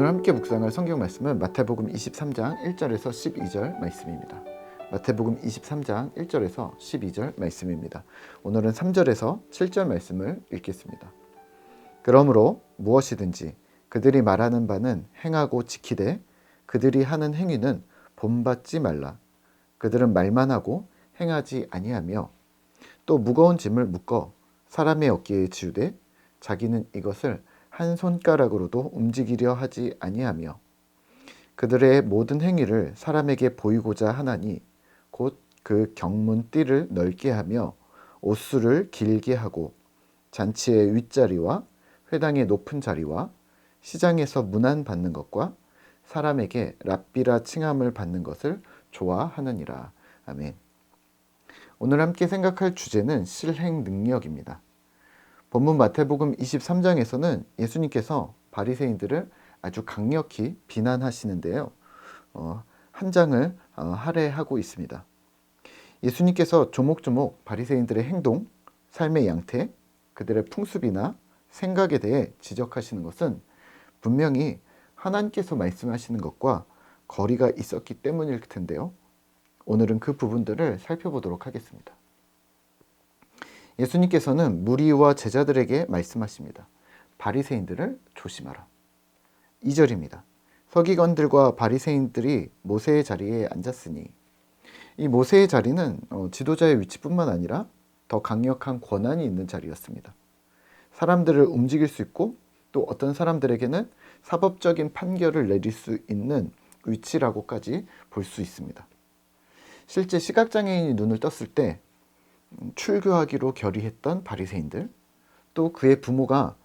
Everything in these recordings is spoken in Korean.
오늘 함께 묵상할 성경 말씀은 마태복음 23장 1절에서 12절 말씀입니다. 마태복음 23장 1절에서 12절 말씀입니다. 오늘은 3절에서 7절 말씀을 읽겠습니다. 그러므로 무엇이든지 그들이 말하는 바는 행하고 지키되 그들이 하는 행위는 본받지 말라. 그들은 말만 하고 행하지 아니하며 또 무거운 짐을 묶어 사람의 어깨에 지우되 자기는 이것을 한 손가락으로도 움직이려 하지 아니하며 그들의 모든 행위를 사람에게 보이고자 하나니 곧 그 경문띠를 넓게 하며 옷수를 길게 하고 잔치의 윗자리와 회당의 높은 자리와 시장에서 문안 받는 것과 사람에게 랍비라 칭함을 받는 것을 좋아하느니라. 아멘. 오늘 함께 생각할 주제는 실행 능력입니다. 본문 마태복음 23장에서는 예수님께서 바리새인들을 아주 강력히 비난하시는데요. 한 장을 할애하고 있습니다. 예수님께서 조목조목 바리새인들의 행동, 삶의 양태, 그들의 풍습이나 생각에 대해 지적하시는 것은 분명히 하나님께서 말씀하시는 것과 거리가 있었기 때문일 텐데요. 오늘은 그 부분들을 살펴보도록 하겠습니다. 예수님께서는 무리와 제자들에게 말씀하십니다. 바리새인들을 조심하라. 2절입니다. 서기관들과 바리새인들이 모세의 자리에 앉았으니 이 모세의 자리는 지도자의 위치뿐만 아니라 더 강력한 권한이 있는 자리였습니다. 사람들을 움직일 수 있고 또 어떤 사람들에게는 사법적인 판결을 내릴 수 있는 위치라고까지 볼 수 있습니다. 실제 시각장애인이 눈을 떴을 때 출교하기로 결의했던 바리새인들, 또 그의 부모가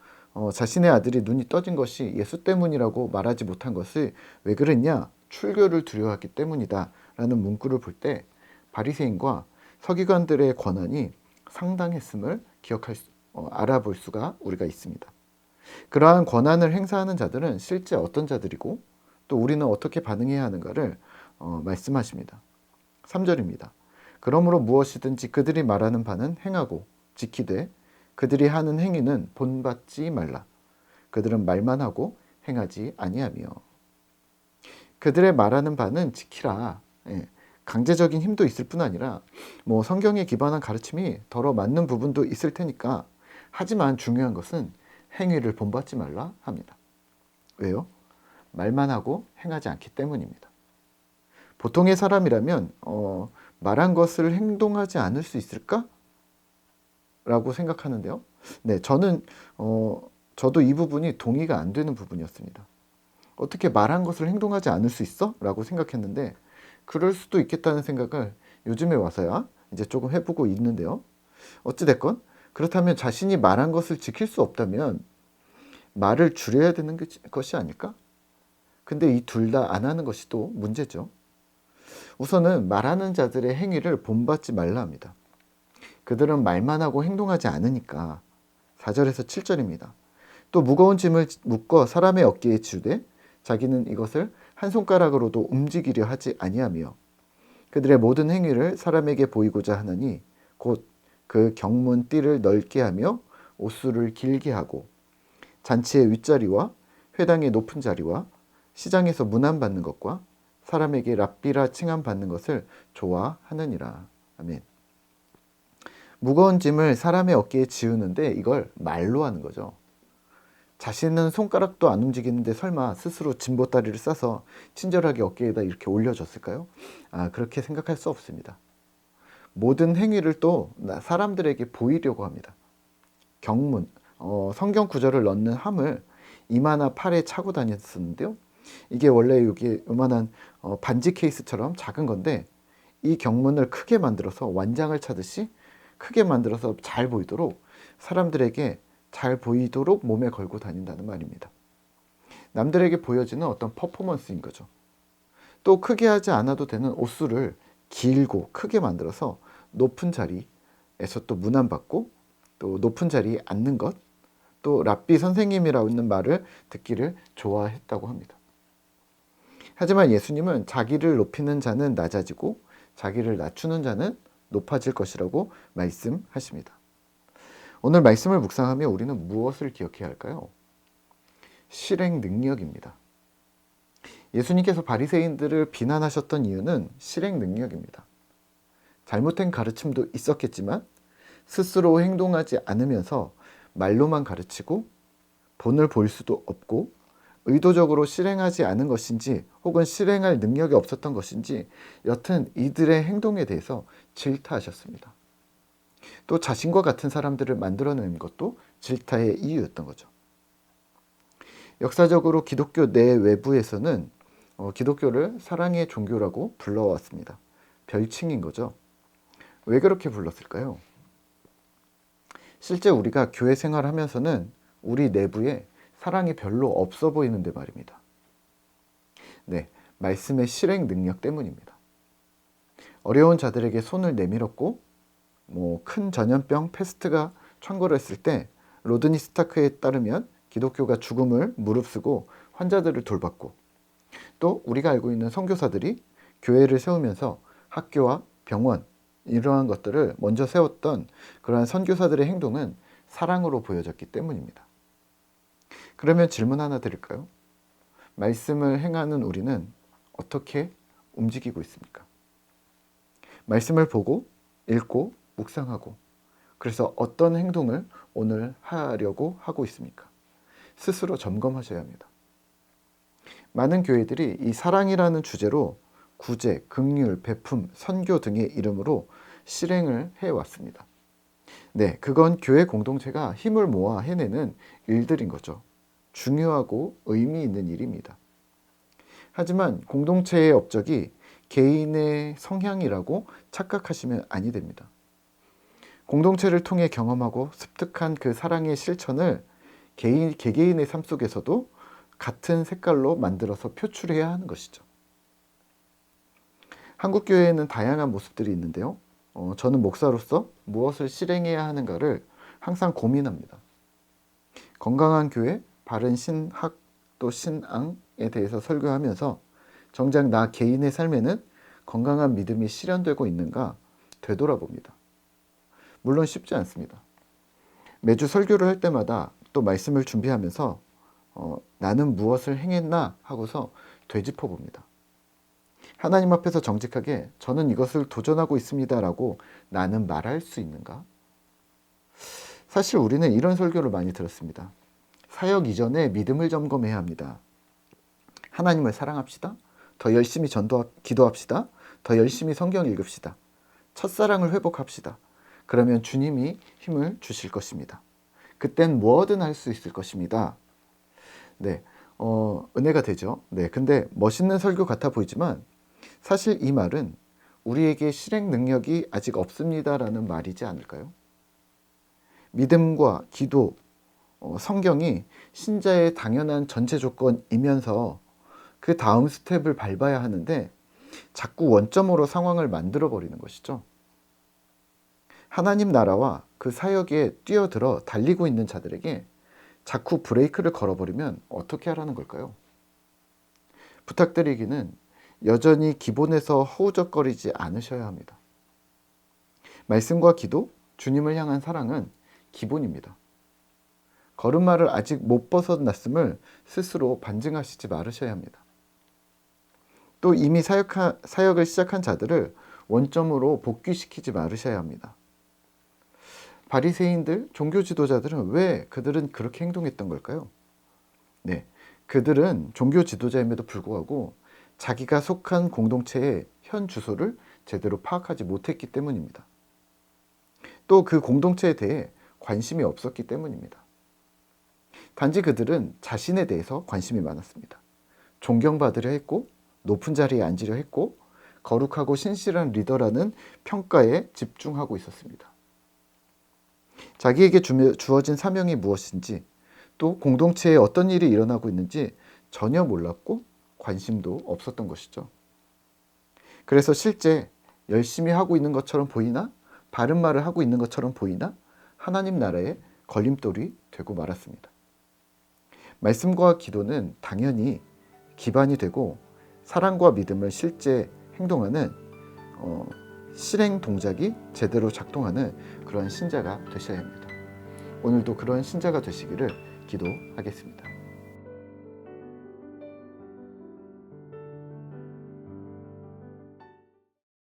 자신의 아들이 눈이 떠진 것이 예수 때문이라고 말하지 못한 것을 왜 그랬냐? 출교를 두려워하기 때문이다 라는 문구를 볼 때 바리새인과 서기관들의 권한이 상당했음을 알아볼 수가 우리가 있습니다. 그러한 권한을 행사하는 자들은 실제 어떤 자들이고 또 우리는 어떻게 반응해야 하는가를 말씀하십니다. 3절입니다. 그러므로 무엇이든지 그들이 말하는 바는 행하고 지키되 그들이 하는 행위는 본받지 말라. 그들은 말만 하고 행하지 아니하며. 그들의 말하는 바는 지키라. 강제적인 힘도 있을 뿐 아니라 성경에 기반한 가르침이 더러 맞는 부분도 있을 테니까 하지만 중요한 것은 행위를 본받지 말라 합니다. 왜요? 말만 하고 행하지 않기 때문입니다. 보통의 사람이라면 말한 것을 행동하지 않을 수 있을까? 라고 생각하는데요. 네, 저도 이 부분이 동의가 안 되는 부분이었습니다. 어떻게 말한 것을 행동하지 않을 수 있어? 라고 생각했는데 그럴 수도 있겠다는 생각을 요즘에 와서야 이제 조금 해보고 있는데요. 어찌됐건 그렇다면 자신이 말한 것을 지킬 수 없다면 말을 줄여야 되는 것이 아닐까? 근데 이 둘 다 안 하는 것이 또 문제죠. 우선은 말하는 자들의 행위를 본받지 말라 합니다. 그들은 말만 하고 행동하지 않으니까. 4절에서 7절입니다. 또 무거운 짐을 묶어 사람의 어깨에 지우되 자기는 이것을 한 손가락으로도 움직이려 하지 아니하며 그들의 모든 행위를 사람에게 보이고자 하느니 곧 그 경문띠를 넓게 하며 옷수를 길게 하고 잔치의 윗자리와 회당의 높은 자리와 시장에서 문안 받는 것과 사람에게 랍비라 칭함 받는 것을 좋아하느니라. 아멘. 무거운 짐을 사람의 어깨에 지우는데 이걸 말로 하는 거죠. 자신은 손가락도 안 움직이는데 설마 스스로 짐보따리를 싸서 친절하게 어깨에다 이렇게 올려줬을까요? 그렇게 생각할 수 없습니다. 모든 행위를 또 사람들에게 보이려고 합니다. 경문, 성경 구절을 넣는 함을 이마나 팔에 차고 다녔었는데요. 이게 원래 여기 요만한 반지 케이스처럼 작은 건데 이 경문을 크게 만들어서 완장을 차듯이 크게 만들어서 잘 보이도록 사람들에게 잘 보이도록 몸에 걸고 다닌다는 말입니다. 남들에게 보여지는 어떤 퍼포먼스인 거죠. 또 크게 하지 않아도 되는 옷수를 길고 크게 만들어서 높은 자리에서 또 문안받고 또 높은 자리에 앉는 것, 또 랍비 선생님이라는 말을 듣기를 좋아했다고 합니다. 하지만 예수님은 자기를 높이는 자는 낮아지고 자기를 낮추는 자는 높아질 것이라고 말씀하십니다. 오늘 말씀을 묵상하며 우리는 무엇을 기억해야 할까요? 실행 능력입니다. 예수님께서 바리새인들을 비난하셨던 이유는 실행 능력입니다. 잘못된 가르침도 있었겠지만 스스로 행동하지 않으면서 말로만 가르치고 본을 볼 수도 없고 의도적으로 실행하지 않은 것인지 혹은 실행할 능력이 없었던 것인지 여튼 이들의 행동에 대해서 질타하셨습니다. 또 자신과 같은 사람들을 만들어내는 것도 질타의 이유였던 거죠. 역사적으로 기독교 내외부에서는 기독교를 사랑의 종교라고 불러왔습니다. 별칭인 거죠. 왜 그렇게 불렀을까요? 실제 우리가 교회 생활하면서는 우리 내부에 사랑이 별로 없어 보이는데 말입니다. 네, 말씀의 실행 능력 때문입니다. 어려운 자들에게 손을 내밀었고 큰 전염병 패스트가 창궐을 했을 때 로드니 스타크에 따르면 기독교가 죽음을 무릅쓰고 환자들을 돌봤고, 또 우리가 알고 있는 선교사들이 교회를 세우면서 학교와 병원 이러한 것들을 먼저 세웠던 그러한 선교사들의 행동은 사랑으로 보여졌기 때문입니다. 그러면 질문 하나 드릴까요? 말씀을 행하는 우리는 어떻게 움직이고 있습니까? 말씀을 보고 읽고 묵상하고, 그래서 어떤 행동을 오늘 하려고 하고 있습니까? 스스로 점검하셔야 합니다. 많은 교회들이 이 사랑이라는 주제로 구제, 긍휼, 베품, 선교 등의 이름으로 실행을 해왔습니다. 네, 그건 교회 공동체가 힘을 모아 해내는 일들인 거죠. 중요하고 의미 있는 일입니다. 하지만 공동체의 업적이 개인의 성향이라고 착각하시면 아니 됩니다. 공동체를 통해 경험하고 습득한 그 사랑의 실천을 개개인의 삶 속에서도 같은 색깔로 만들어서 표출해야 하는 것이죠. 한국 교회에는 다양한 모습들이 있는데요. 저는 목사로서 무엇을 실행해야 하는가를 항상 고민합니다. 건강한 교회, 바른 신학 또 신앙에 대해서 설교하면서 정작 나 개인의 삶에는 건강한 믿음이 실현되고 있는가 되돌아봅니다. 물론 쉽지 않습니다. 매주 설교를 할 때마다 또 말씀을 준비하면서 나는 무엇을 행했나 하고서 되짚어 봅니다. 하나님 앞에서 정직하게 저는 이것을 도전하고 있습니다 라고 나는 말할 수 있는가? 사실 우리는 이런 설교를 많이 들었습니다. 사역 이전에 믿음을 점검해야 합니다. 하나님을 사랑합시다. 더 열심히 기도합시다. 더 열심히 성경 읽읍시다. 첫사랑을 회복합시다. 그러면 주님이 힘을 주실 것입니다. 그땐 뭐든 할 수 있을 것입니다. 네, 은혜가 되죠. 네, 근데 멋있는 설교 같아 보이지만 사실 이 말은 우리에게 실행 능력이 아직 없습니다라는 말이지 않을까요? 믿음과 기도, 성경이 신자의 당연한 전제 조건이면서 그 다음 스텝을 밟아야 하는데 자꾸 원점으로 상황을 만들어 버리는 것이죠. 하나님 나라와 그 사역에 뛰어들어 달리고 있는 자들에게 자꾸 브레이크를 걸어버리면 어떻게 하라는 걸까요? 부탁드리기는 여전히 기본에서 허우적거리지 않으셔야 합니다. 말씀과 기도, 주님을 향한 사랑은 기본입니다. 걸음마를 아직 못 벗어났음을 스스로 반증하시지 말으셔야 합니다. 또 이미 사역을 시작한 자들을 원점으로 복귀시키지 말으셔야 합니다. 바리새인들, 종교 지도자들은 왜 그들은 그렇게 행동했던 걸까요? 네, 그들은 종교 지도자임에도 불구하고 자기가 속한 공동체의 현 주소를 제대로 파악하지 못했기 때문입니다. 또 그 공동체에 대해 관심이 없었기 때문입니다. 단지 그들은 자신에 대해서 관심이 많았습니다. 존경받으려 했고 높은 자리에 앉으려 했고 거룩하고 신실한 리더라는 평가에 집중하고 있었습니다. 자기에게 주어진 사명이 무엇인지 또 공동체에 어떤 일이 일어나고 있는지 전혀 몰랐고 관심도 없었던 것이죠. 그래서 실제 열심히 하고 있는 것처럼 보이나 바른 말을 하고 있는 것처럼 보이나 하나님 나라의 걸림돌이 되고 말았습니다. 말씀과 기도는 당연히 기반이 되고 사랑과 믿음을 실제 행동하는 실행 동작이 제대로 작동하는 그런 신자가 되셔야 합니다. 오늘도 그런 신자가 되시기를 기도하겠습니다.